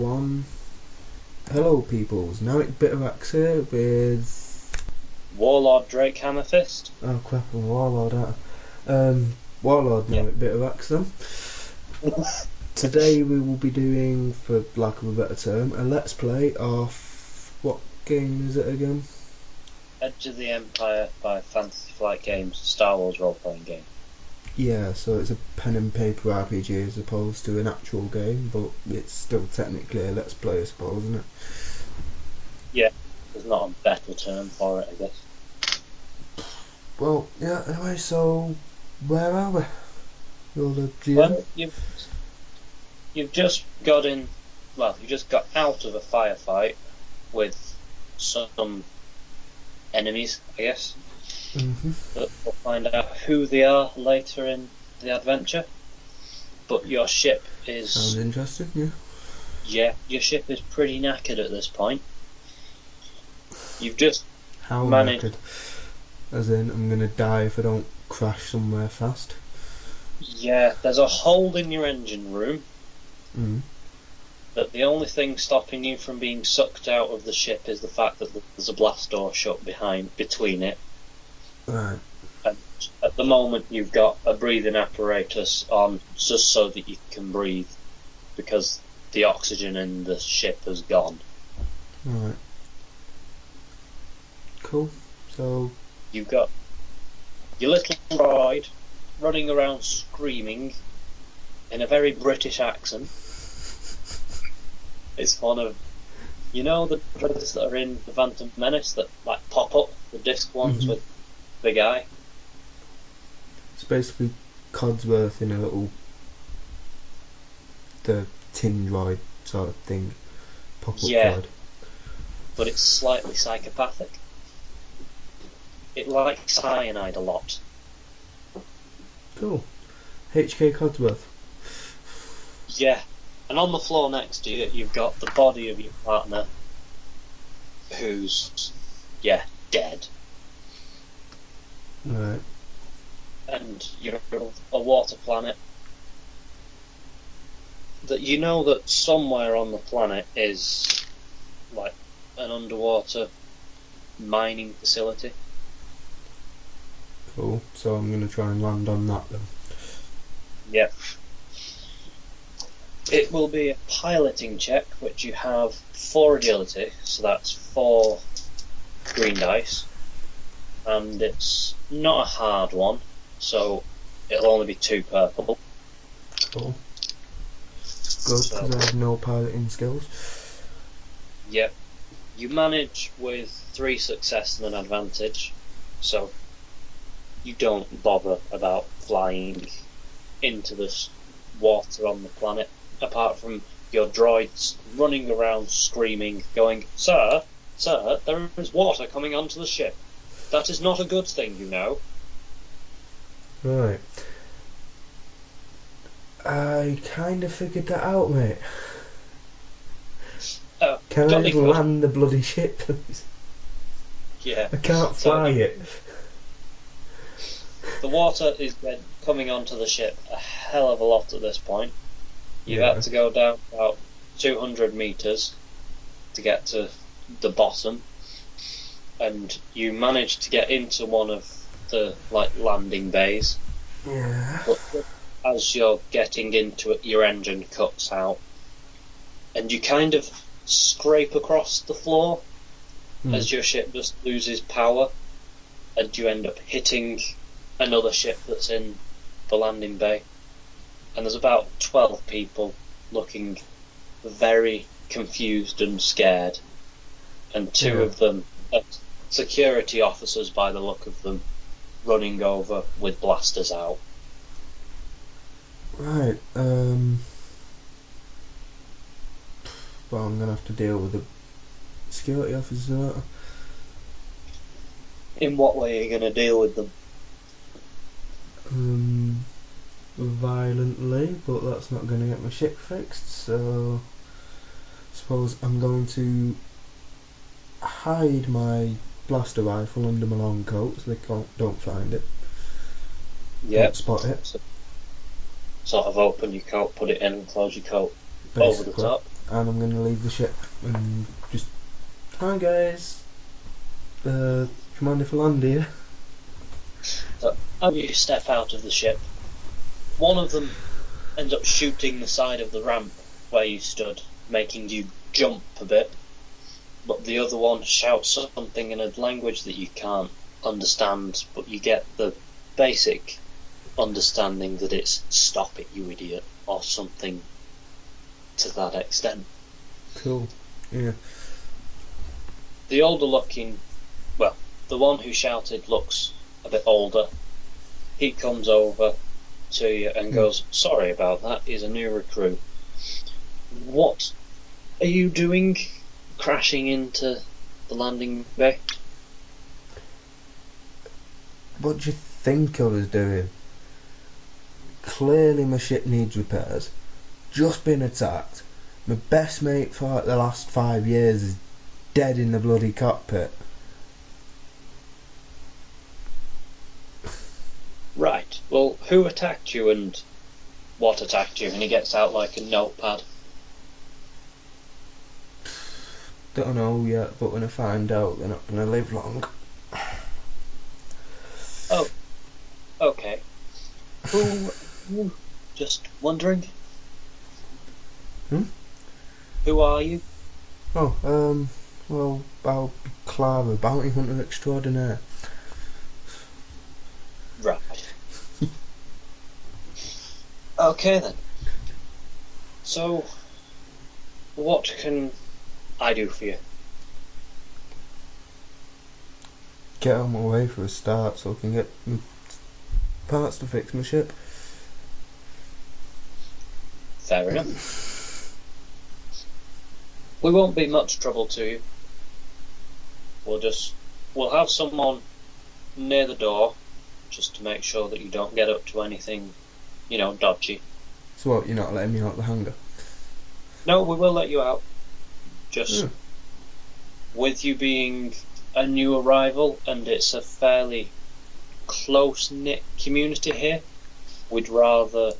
1. Hello peoples, nareik bitteraxe here with... Warlord Drake Hammerfist. Oh crap, I'm warlord out. Warlord nareik bitteraxe then. Today we will be doing, for lack of a better term, a let's play of... what game is it again? Edge of the Empire by Fantasy Flight Games, Star Wars role-playing game. Yeah, so it's a pen and paper RPG as opposed to an actual game, but it's still technically a let's play, I suppose, isn't it? Yeah, there's not a better term for it, I guess. Well, yeah, anyway, so where are we? You're the GM? Well, you've just got in, well, you just got out of a firefight with some enemies, I guess. But we'll find out who they are later in the adventure. But your ship is... Sounds interesting, yeah. Yeah, your ship is pretty knackered at this point. You've just How managed... knackered? As in, I'm gonna die if I don't crash somewhere fast? Yeah, there's a hole in your engine room. But the only thing stopping you from being sucked out of the ship is the fact that there's a blast door shut between it. Right. And at the moment you've got a breathing apparatus on just so that you can breathe, because the oxygen in the ship has gone. Right. Cool. So... You've got your little droid running around screaming in a very British accent. It's one of, you know, the droids that are in the Phantom Menace that like pop up, the disc ones with big eye. It's basically Codsworth in a little... the tin droid sort of thing. Pop-up droid. But it's slightly psychopathic. It likes cyanide a lot. Cool. HK Codsworth. Yeah. And on the floor next to you, you've got the body of your partner, who's, dead. Right. And you're a water planet. That you know that somewhere on the planet is, like, an underwater mining facility. Cool. So I'm going to try and land on that then. Yep. It will be a piloting check, which you have 4 agility, so that's 4 green dice, and it's not a hard one, so it'll only be 2 purple. Cool. Good, because I have no piloting skills. Yep. You manage with 3 success and an advantage, so you don't bother about flying into this water on the planet, apart from your droids running around screaming, going, Sir, there is water coming onto the ship. That is not a good thing, you know. Right. I kind of figured that out, mate. Can I just land the bloody ship, please? Yeah. I can't fly it. The water is coming onto the ship a hell of a lot at this point. You've had to go down about 200 metres to get to the bottom, and you managed to get into one of the landing bays. Yeah. But as you're getting into it, your engine cuts out, and you kind of scrape across the floor as your ship just loses power, and you end up hitting another ship that's in the landing bay. And there's about 12 people looking very confused and scared, and 2 of them are security officers by the look of them, running over with blasters out. Right, well, I'm gonna have to deal with the security officer. In what way are you going to deal with them? Violently, but that's not going to get my ship fixed, so I suppose I'm going to hide my blaster rifle under my long coat so they don't find it. Don't spot it. So, sort of open your coat, put it in and close your coat over the top. and I'm going to leave the ship and just, hi guys, do you mind if I land here? So, as you step out of the ship, one of them ends up shooting the side of the ramp where you stood, making you jump a bit, but the other one shouts something in a language that you can't understand, but you get the basic understanding that it's "stop it, you idiot," or something to that extent. Cool, yeah. The older looking, well, the one who shouted looks a bit older. He comes over to you and goes, "Sorry about that, he's a new recruit. What are you doing crashing into the landing bay?" What do you think I was doing? Clearly my ship needs repairs. Just been attacked. My best mate for like the last 5 years is dead in the bloody cockpit. Right, well, who attacked you and what attacked you? And he gets out like a notepad. Don't know yet, but when I find out, they're not going to live long. Oh, okay. Who? Just wondering. Hmm? Who are you? Oh, well, I'll be Clara, bounty hunter extraordinaire. Right. Okay then. So, what can I do for you? Get out of my way for a start so I can get parts to fix my ship. Fair enough. We won't be much trouble to you. We'll have someone near the door just to make sure that you don't get up to anything, dodgy. So what, you're not letting me out the hangar? No, we will let you out. Just with you being a new arrival and it's a fairly close-knit community here, we'd rather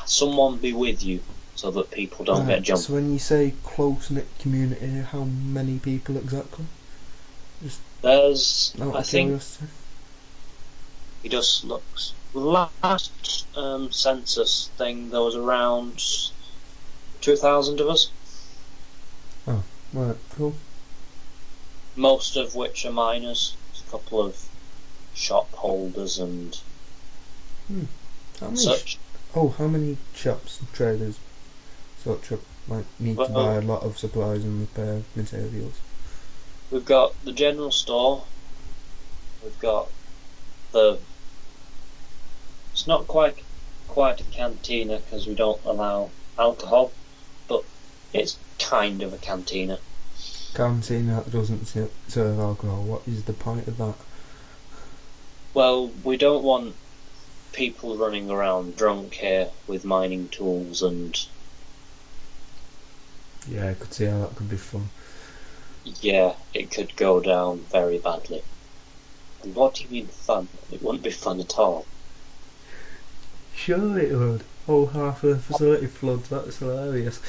someone be with you so that people don't get jumped. So when you say close-knit community, how many people exactly? There's, Out I of think, curiosity. he just looks. Last census thing, there was around 2,000 of us. Oh, right, cool. Most of which are miners. There's a couple of shop holders and How many such. how many shops and traders such might need to buy a lot of supplies and repair materials? We've got the general store. We've got the. It's not quite a cantina because we don't allow alcohol, but it's kind of a cantina. Cantina that doesn't serve alcohol. What is the point of that? Well, we don't want people running around drunk here with mining tools and. Yeah, I could see how that could be fun. Yeah, it could go down very badly. And what do you mean fun? It wouldn't be fun at all. Sure it would. Oh, half the facility floods, that's hilarious.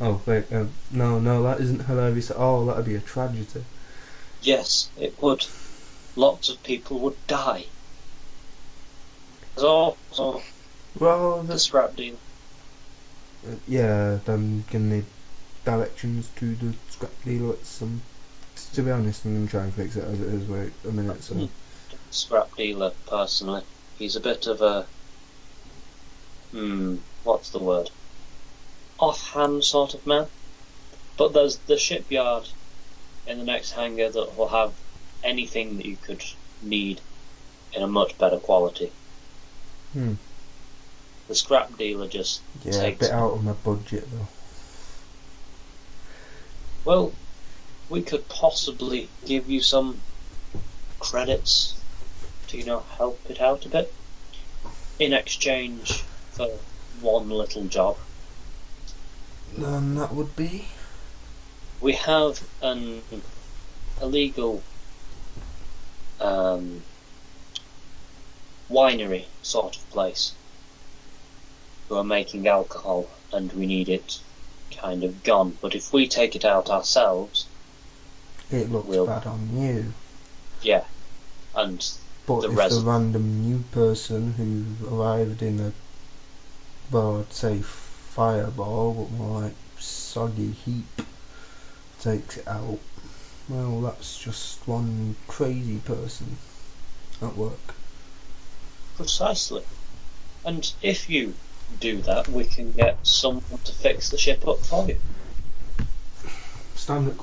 Oh, wait, no, that isn't hilarious at all, that'd be a tragedy. Yes, it would. Lots of people would die. There's also the scrap deal. Yeah, I'm gonna need directions to the scrap dealer at some. To be honest, I'm gonna try and fix it as it is. Wait a minute, so. Scrap dealer, personally, he's a bit of a. What's the word? Offhand sort of man. But there's the shipyard in the next hangar that will have anything that you could need in a much better quality. The scrap dealer just takes. A bit out of my budget though. Well, we could possibly give you some credits to, help it out a bit in exchange for one little job. And that would be? We have an illegal winery sort of place who are making alcohol and we need it kind of gone. But if we take it out ourselves, It looks bad on you. Yeah, and But the if the random new person who arrived in a, well, I'd say fireball, but more like soggy heap, takes it out, well, that's just one crazy person at work. Precisely. And if you do that, we can get someone to fix the ship up for you. Standard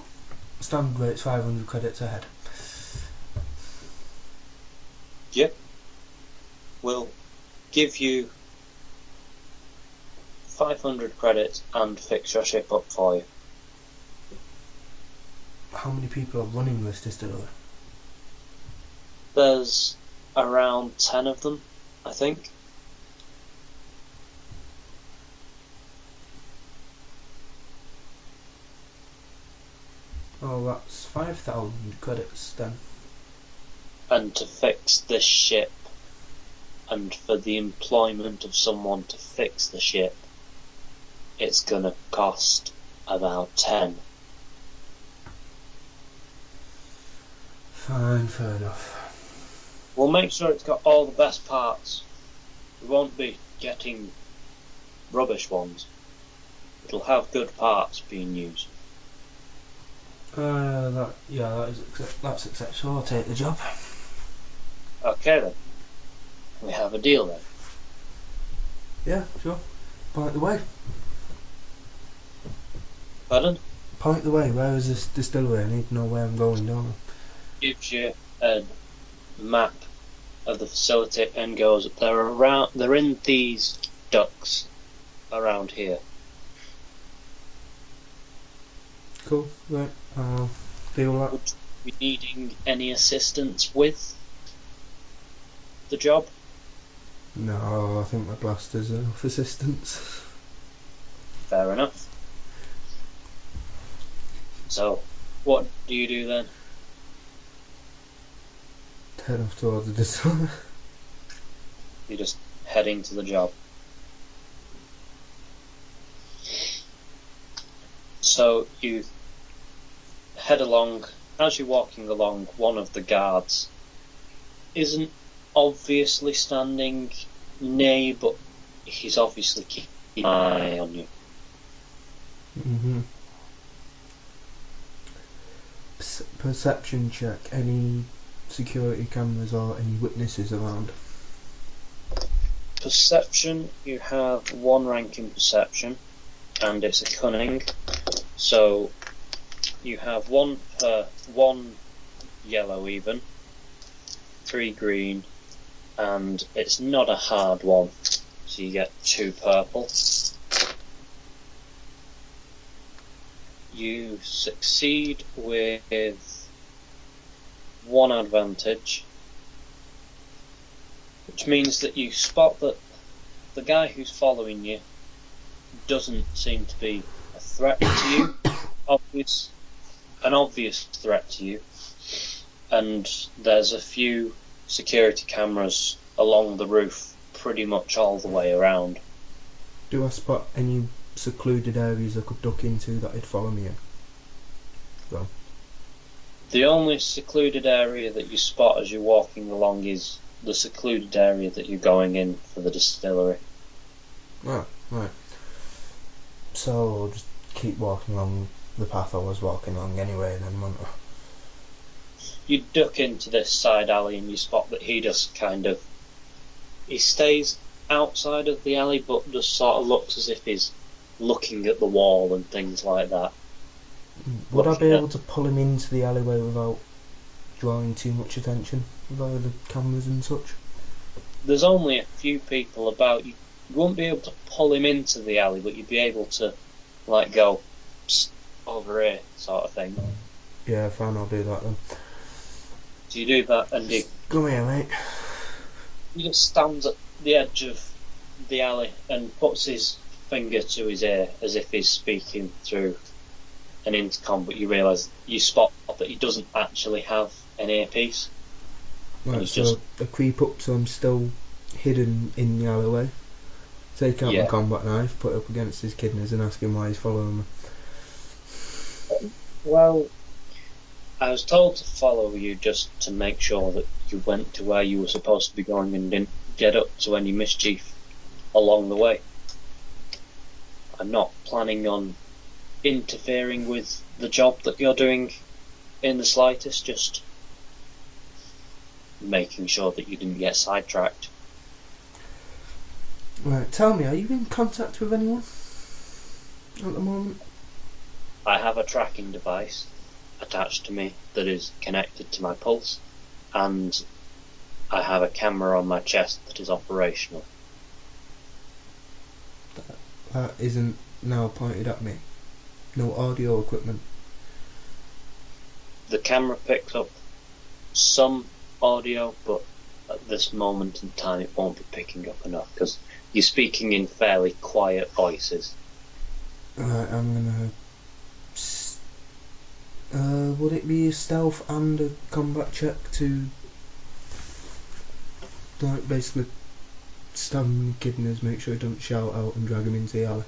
rate's 500 credits ahead. Yep. We'll give you 500 credits and fix your ship up for you. How many people are running this distillery? There's around 10 of them, I think. Oh, that's 5,000 credits then. And to fix this ship, and for the employment of someone to fix the ship, it's gonna cost about 10. Fine, fair enough. We'll make sure it's got all the best parts. We won't be getting rubbish ones. It'll have good parts being used. That's acceptable. I'll take the job. Okay then. We have a deal then. Yeah, sure. Point the way. Pardon? Point the way. Where is this distillery? I need to know where I'm going, don't I? Gives you a map of the facility and goes, they're in these ducts around here. Cool, right. I'll deal that. Would you be needing any assistance with the job? No, I think my blaster's enough assistance. Fair enough. So, what do you do then? Head off towards the distillery. You're just heading to the job. So you head along. As you're walking along, one of the guards isn't obviously standing near you, but he's obviously keeping an eye on you. Perception check. Any security cameras or any witnesses around? Perception, you have 1 rank in perception, and it's a cunning. So you have 1 yellow even, 3 green, and it's not a hard one, so you get 2 purple. You succeed with 1 advantage, which means that you spot that the guy who's following you doesn't seem to be a threat to you, an obvious threat to you, and there's a few security cameras along the roof pretty much all the way around. Do I spot any secluded areas I could duck into that would follow me in? So. The only secluded area that you spot as you're walking along is the secluded area that you're going in for the distillery. Oh, right. So I'll just keep walking along the path I was walking along anyway then, won't I? You duck into this side alley and you spot that he just he stays outside of the alley but just sort of looks as if he's looking at the wall and things like that. Would I be able to pull him into the alleyway without drawing too much attention via the cameras and such? There's only a few people about. You won't be able to pull him into the alley, but you'd be able to, like, go psst, over here, sort of thing. Yeah, fine, I'll do that then. So you do that, and Come here, mate. he just stands at the edge of the alley and puts his finger to his ear as if he's speaking through an intercom, but you spot that he doesn't actually have an earpiece. Right, so I creep up so I'm still hidden in the alleyway. Take out my Yeah. combat knife, put it up against his kidneys, and ask him why he's following me. Well, I was told to follow you just to make sure that you went to where you were supposed to be going and didn't get up to any mischief along the way. I'm not planning on interfering with the job that you're doing in the slightest, just making sure that you didn't get sidetracked. Right, tell me, are you in contact with anyone at the moment? I have a tracking device attached to me that is connected to my pulse, and I have a camera on my chest that is operational. That isn't now pointed at me. No audio equipment. The camera picks up some audio, but at this moment in time it won't be picking up enough because you're speaking in fairly quiet voices. Right, I'm gonna. Would it be a stealth and a combat check to, like, basically stab him in the kidneys, make sure he don't shout out and drag him into the alley?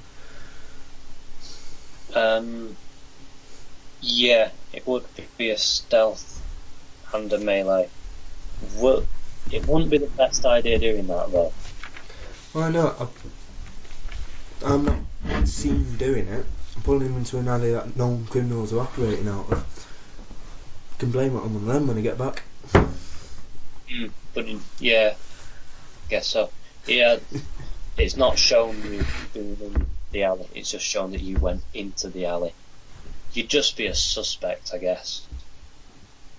Yeah, it would be a stealth and a melee. It wouldn't be the best idea doing that though. Well, no, I'm not seen him doing it. I'm pulling him into an alley that known criminals are operating out of. Can blame it on them when I get back. But yeah, guess so. Yeah, it's not shown you being in the alley. It's just shown that you went into the alley. You'd just be a suspect, I guess.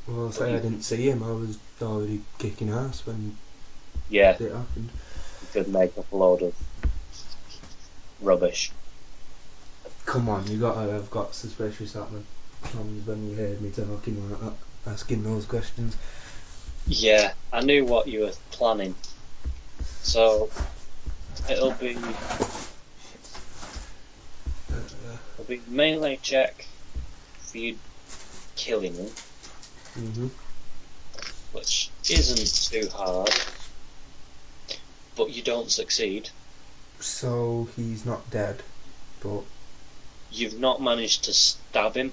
Well, I'll say I didn't see him. I was already kicking ass when Yeah, it happened. you could make up a load of rubbish. Come on, you gotta have got suspicious at me when you heard me talking like that, asking those questions. Yeah, I knew what you were planning. So it'll be melee check for you killing him, which isn't too hard, but you don't succeed. So he's not dead, but You've not managed to stab him.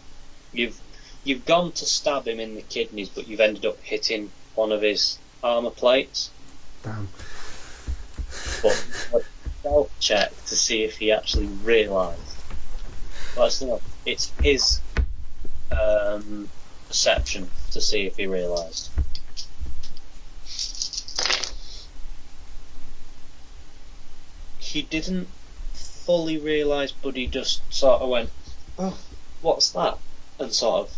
You've gone to stab him in the kidneys, but you've ended up hitting one of his armor plates. damn. But stealth check to see if he actually realised. Well, no, it's his perception to see if he realised. He didn't fully realise, but he just sort of went, "Oh, what's that?" and sort of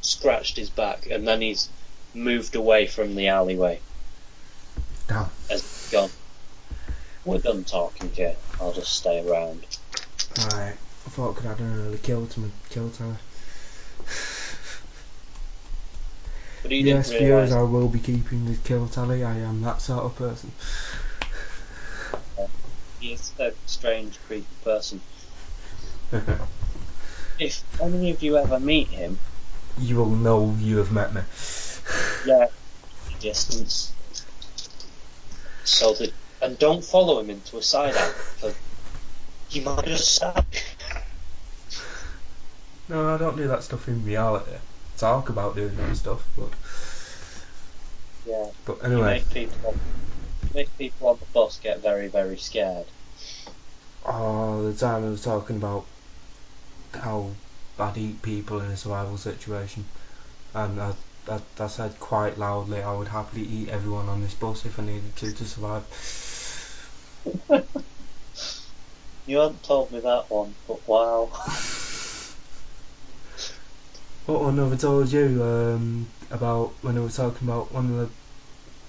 scratched his back, and then he's moved away from the alleyway. Damn. As he's gone, "We're done talking here. I'll just stay around." Right. I thought I could have done an early kill to her. But he Yes, didn't viewers, realise. I will be keeping the kill tally. I am that sort of person. He is a strange, creepy person. If any of you ever meet him, You will know you have met me. yeah, distance. So that, and don't follow him into a side alley because you might just stab. No, I don't do that stuff in reality. Talk about doing that stuff, but Yeah. You anyway. make people on the bus get very, very scared. Oh, the time I was talking about how I'd eat people in a survival situation, and I said quite loudly I would happily eat everyone on this bus if I needed to survive. You hadn't told me that one, but wow. What one have I told you about when I was talking about one of the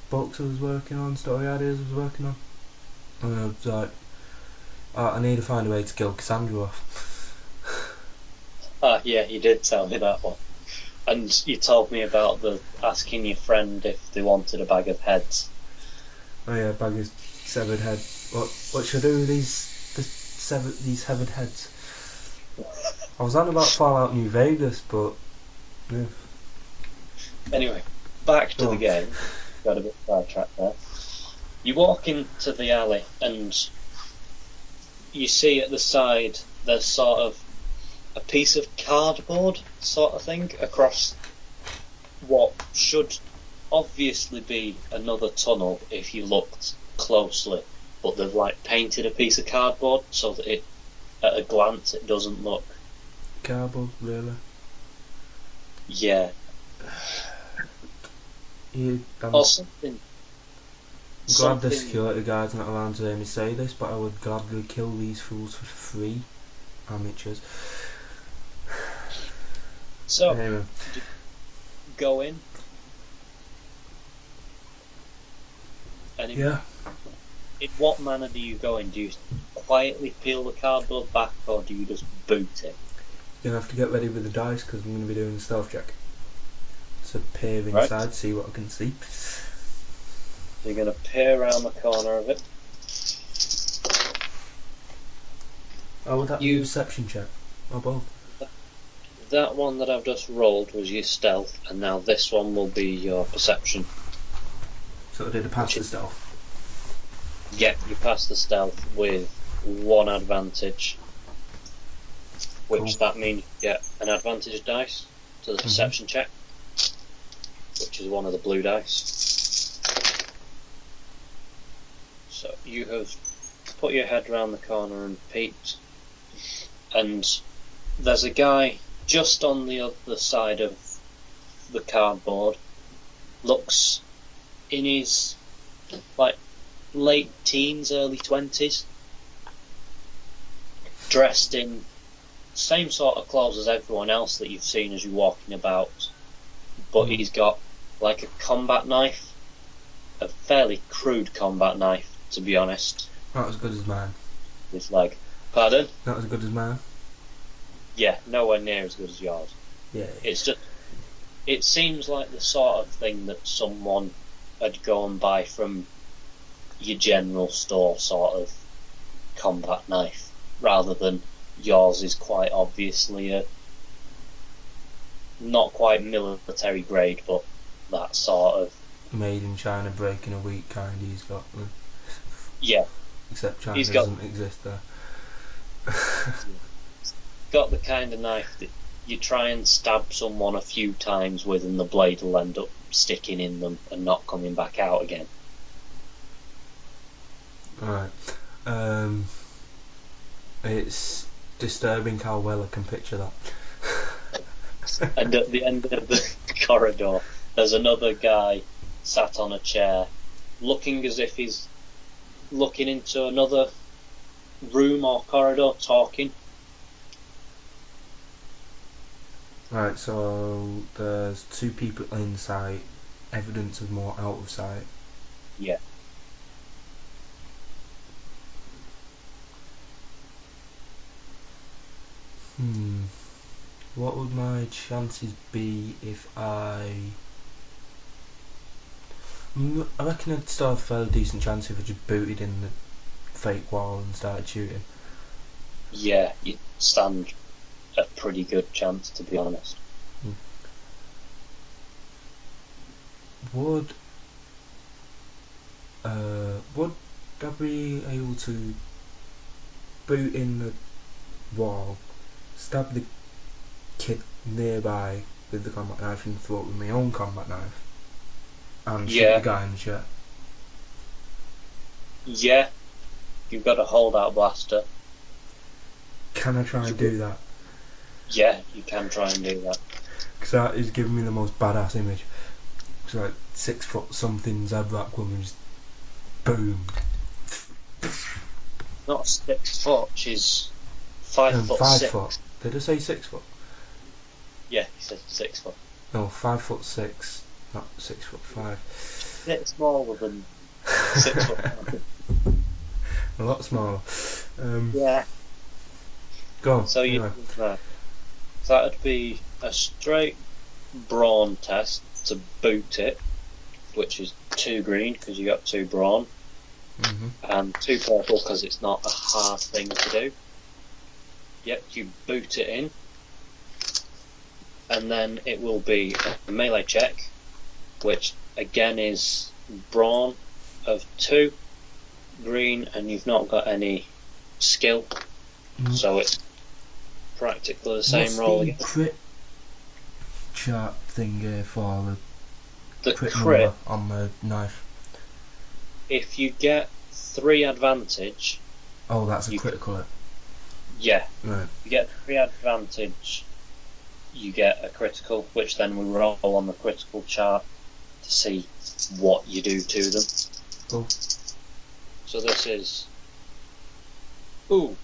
books I was working on, story ideas I was working on? And I was like, I need to find a way to kill Cassandra off. Yeah, you did tell me that one. And you told me about the asking your friend if they wanted a bag of heads. Oh yeah, bag of severed head. What should I do with these severed heads? I was on about Fallout New Vegas, but yeah. Anyway, back to the game. Got a bit sidetracked there. You walk into the alley and you see at the side there's sort of a piece of cardboard sort of thing across what should obviously be another tunnel if you looked closely, but they've like painted a piece of cardboard so that it, at a glance, it doesn't look. Cardboard, really? Yeah. Or something. I'm glad the security guard's not allowed to hear me say this, but I would gladly kill these fools for free. Amateurs. So, anyway. go in. And in what manner do you go in? Do you quietly peel the cardboard back, or do you just boot it? You're going to have to get ready with the dice, because I'm going to be doing a stealth check. So peer inside, see what I can see. So you're going to peer around the corner of it. Oh, would that be a perception check? Or both? That one that I've just rolled was your stealth, and now this one will be your perception. So did I pass the stealth? Yep, you pass the stealth with 1 advantage, which that means you get an advantage dice to the perception check, which is one of the blue dice. So you have put your head round the corner and peeked, and there's a guy just on the other side of the cardboard, looks in his like late teens, early 20s, dressed in same sort of clothes as everyone else that you've seen as you're walking about, but he's got like a combat knife, a fairly crude combat knife, to be honest. Not as good as mine. It's like, pardon? Not as good as mine? Yeah, nowhere near as good as yours. Yeah. It's just, it seems like the sort of thing that someone had go and buy from your general store sort of combat knife, rather than yours is quite obviously a not quite military grade, but that sort of made in China, breaking a weak kind he's got. Yeah. Except China doesn't exist there. Got the kind of knife that you try and stab someone a few times with and the blade will end up sticking in them and not coming back out again. Alright. It's disturbing how well I can picture that. And at the end of the corridor, there's another guy sat on a chair, looking as if he's looking into another room or corridor, talking. Right, so there's 2 people in sight, evidence of more out of sight. Yeah. What would my chances be if I reckon I'd still have a fairly decent chance if I just booted in the fake wall and started shooting. Yeah, you'd stand a pretty good chance, to be honest. Would I be able to boot in the wall, stab the kid nearby with the combat knife in the throat with my own combat knife, and shoot the guy in the chair? Yeah, you've got a holdout blaster. Can I try and do that? Yeah, you can try and do that. Because that is giving me the most badass image. It's like 6 foot something Zabrak woman just boom. Not 6 foot, she's 5 foot 5 6. foot. Did I say 6 foot? Yeah, he said 6 foot. No, 5'6", not 6'5". A bit smaller than 6 foot. A lot smaller. Yeah. Go on. So anyway. That'd be a straight brawn test to boot it, which is 2 green because you got 2 brawn, and 2 purple because it's not a hard thing to do. Yep, you boot it in, and then it will be a melee check, which again is brawn of 2 green, and you've not got any skill, so it's practically the same What's roll the again. crit chart thing for The crit crit, number on the knife? if you get 3 advantage, Oh, that's a You- critical hit. yeah, Right. you get 3 advantage, you get a critical, which then we roll on the critical chart to see what you do to them. Cool. So this is... Ooh.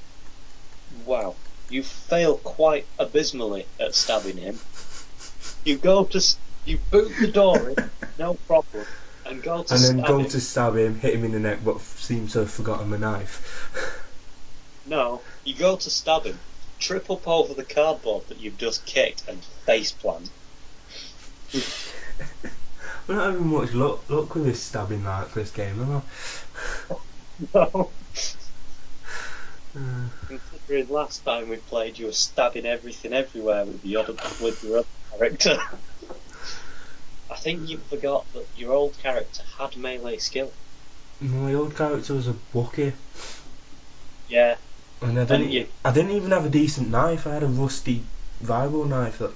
Wow. You fail quite abysmally at stabbing him. You boot the door in, no problem, and go to And then stab go him. to stab him, hit him in the neck, but seems to have forgotten the knife. No, you go to stab him, trip up over the cardboard that you've just kicked, and faceplant. We're not having much luck with this stabbing like this game, am I? No. Uh, Considering last time we played, you were stabbing everything everywhere with your other character. I think you forgot that your old character had melee skill. my old character was a Wookiee, Yeah, and I didn't even have a decent knife. I had a rusty vibro knife that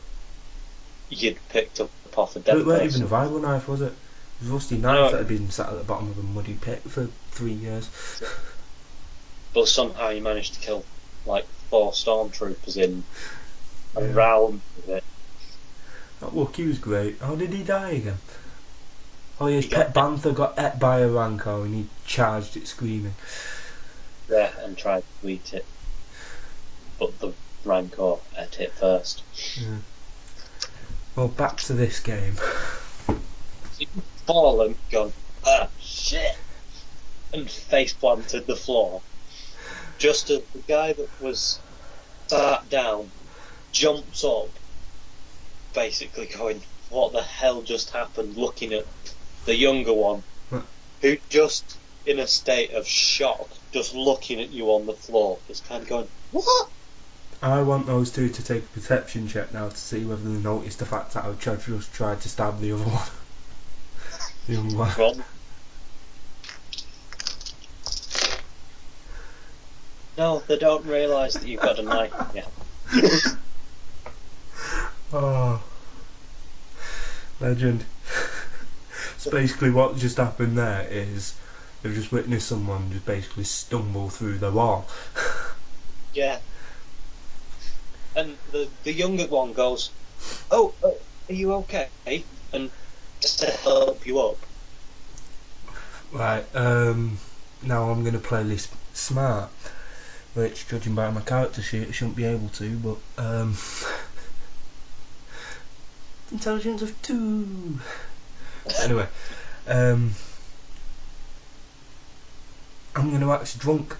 you'd picked up off a dead it weren't person. even a vibro knife, was it? It was a rusty knife that had been sat at the bottom of a muddy pit for 3 years. But somehow you managed to kill like 4 stormtroopers in a Yeah. round with it. That Wookiee was great. How did he die again? Oh yeah, his He pet got- Bantha got ate by a Rancor and he charged it screaming. Yeah, and tried to eat it. But the Rancor ate it first. Yeah. Well, back to this game. You've fallen, gone, ah, shit! And face planted the floor. Just as the guy that was sat down jumps up, basically going, what the hell just happened, looking at the younger one, who just in a state of shock, just looking at you on the floor, just kind of going, what? I want those two to take a perception check now to see whether they notice the fact that I just tried to stab the other one. The young one. Wrong. No, they don't realise that you've got a knife in your hand. Oh, legend. So basically what just happened there is they've just witnessed someone just basically stumble through the wall. Yeah. And the younger one goes, oh, are you okay? And just to help you up. Right, now I'm going to play this smart, which judging by my character sheet I shouldn't be able to, but intelligence of 2. Anyway, I'm going to act drunk.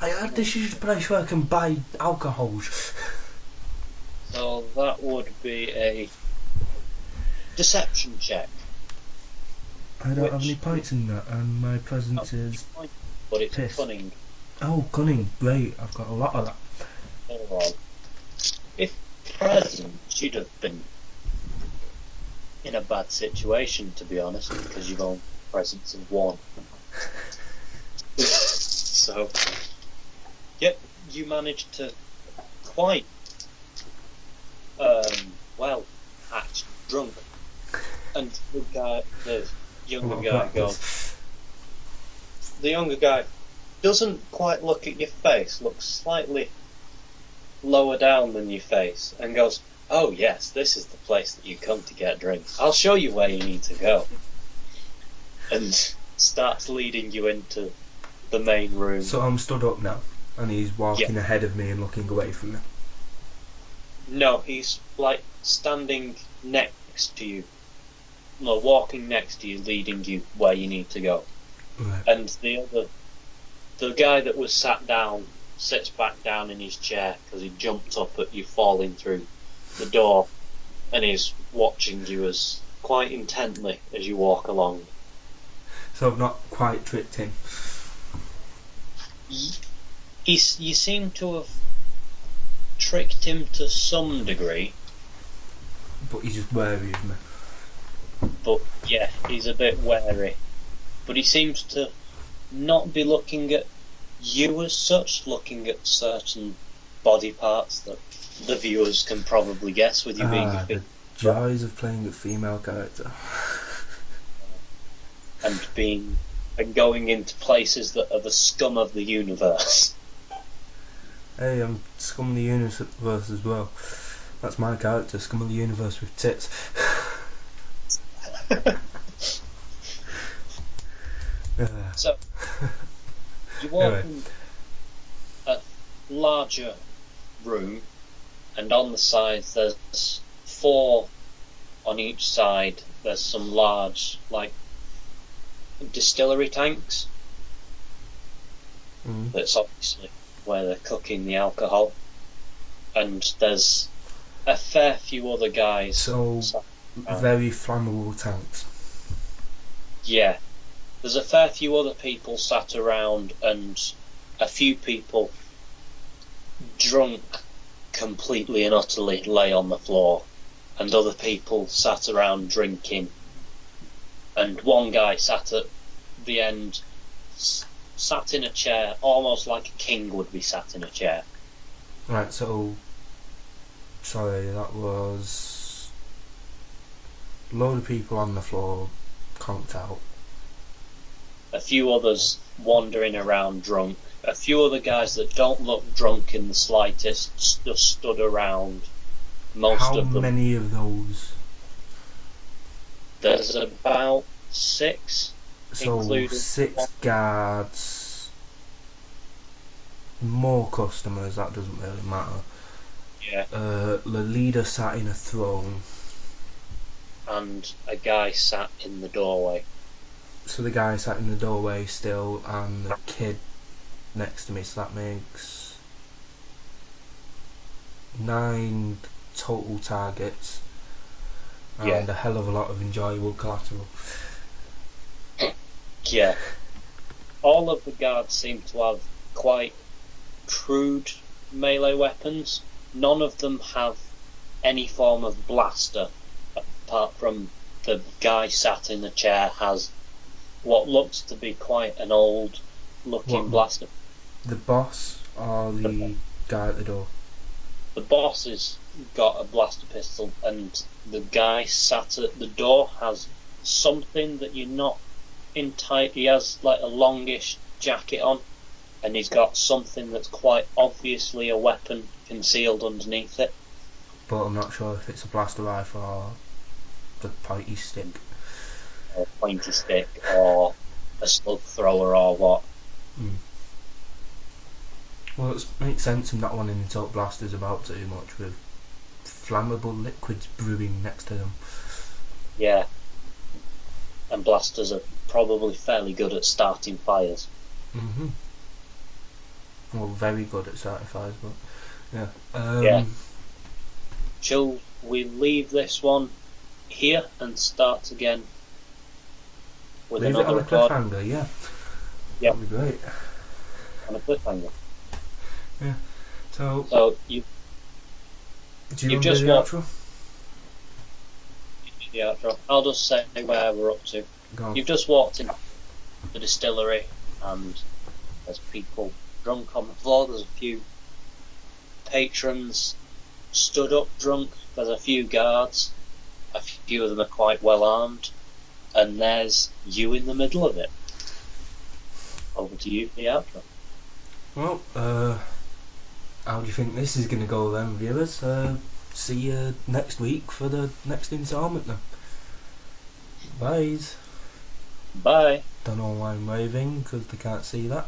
I heard this is a place where I can buy alcohols. So that would be a deception check. I don't have Which- any points in that, and my presence is... But it's Piss. cunning. Oh, cunning, great, I've got a lot of that. Hold on. If present, you'd have been in a bad situation, to be honest, because you've only presence of 1. So, yep, you managed to quite, well, act drunk. And the younger guy goes, the younger guy doesn't quite look at your face, looks slightly lower down than your face, and goes, oh yes, this is the place that you come to get drinks. I'll show you where you need to go. And starts leading you into the main room. So I'm stood up now, and he's walking ahead of me and looking away from me. No, he's like standing next to you. No, walking next to you, leading you where you need to go. Right. And the guy that was sat down sits back down in his chair because he jumped up at you falling through the door, and he's watching you as quite intently as you walk along. So I've not quite tricked him. You seem to have tricked him to some degree, But he's just wary of me. but yeah, he's a bit wary. But he seems to not be looking at you as such, looking at certain body parts that the viewers can probably guess with you being a The joys of playing a female character. and going into places that are the scum of the universe. Hey, I'm Scum of the Universe as well. That's my character, Scum of the Universe with tits. So, you walk in a larger room, and on the sides there's 4 on each side. There's some large, like, distillery tanks. That's obviously where they're cooking the alcohol. And there's a fair few other guys. So, very flammable tanks. Yeah. There's a fair few other people sat around, and a few people drunk completely and utterly lay on the floor, and other people sat around drinking. And one guy sat at the end, sat in a chair, almost like a king would be sat in a chair. Right, so... Sorry, that was... a load of people on the floor, conked out. A few others wandering around drunk. A few other guys that don't look drunk in the slightest just stood around. Most of them. How many of those? There's about 6. So including 6 guards, more customers, that doesn't really matter. Yeah. The leader sat in a throne. And a guy sat in the doorway. So the guy sat in the doorway still, and the kid next to me, so that makes 9 total targets, and a hell of a lot of enjoyable collateral. Yeah. All of the guards seem to have quite crude melee weapons. None of them have any form of blaster, apart from the guy sat in the chair has what looks to be quite an old looking blaster. The boss or the guy at the door? The boss has got a blaster pistol, and the guy sat at the door has something that you're not entirely... He has like a longish jacket on, and he's got something that's quite obviously a weapon concealed underneath it. But I'm not sure if it's a blaster rifle or the pointy stick. Or a pointy stick, or a slug thrower, or what. Well, it makes sense in not wanting to talk blasters about too much with flammable liquids brewing next to them. Yeah. And blasters are probably fairly good at starting fires. Well, very good at starting fires, but yeah. Yeah. Shall we leave this one here and start again with leave another it on a cliffhanger, yeah. Yeah. That'd be great. On a cliffhanger. Yeah. So you do you just do the outro? The outro. I'll just say where we're up to. Go on. You've just walked in the distillery, and there's people drunk on the floor. There's a few patrons stood up drunk. There's a few guards. A few of them are quite well armed, and there's you in the middle of it. Over to you for the outro. Well, how do you think this is going to go then, viewers? See you next week for the next installment then. Bye. Bye. Don't know why I'm waving because they can't see that.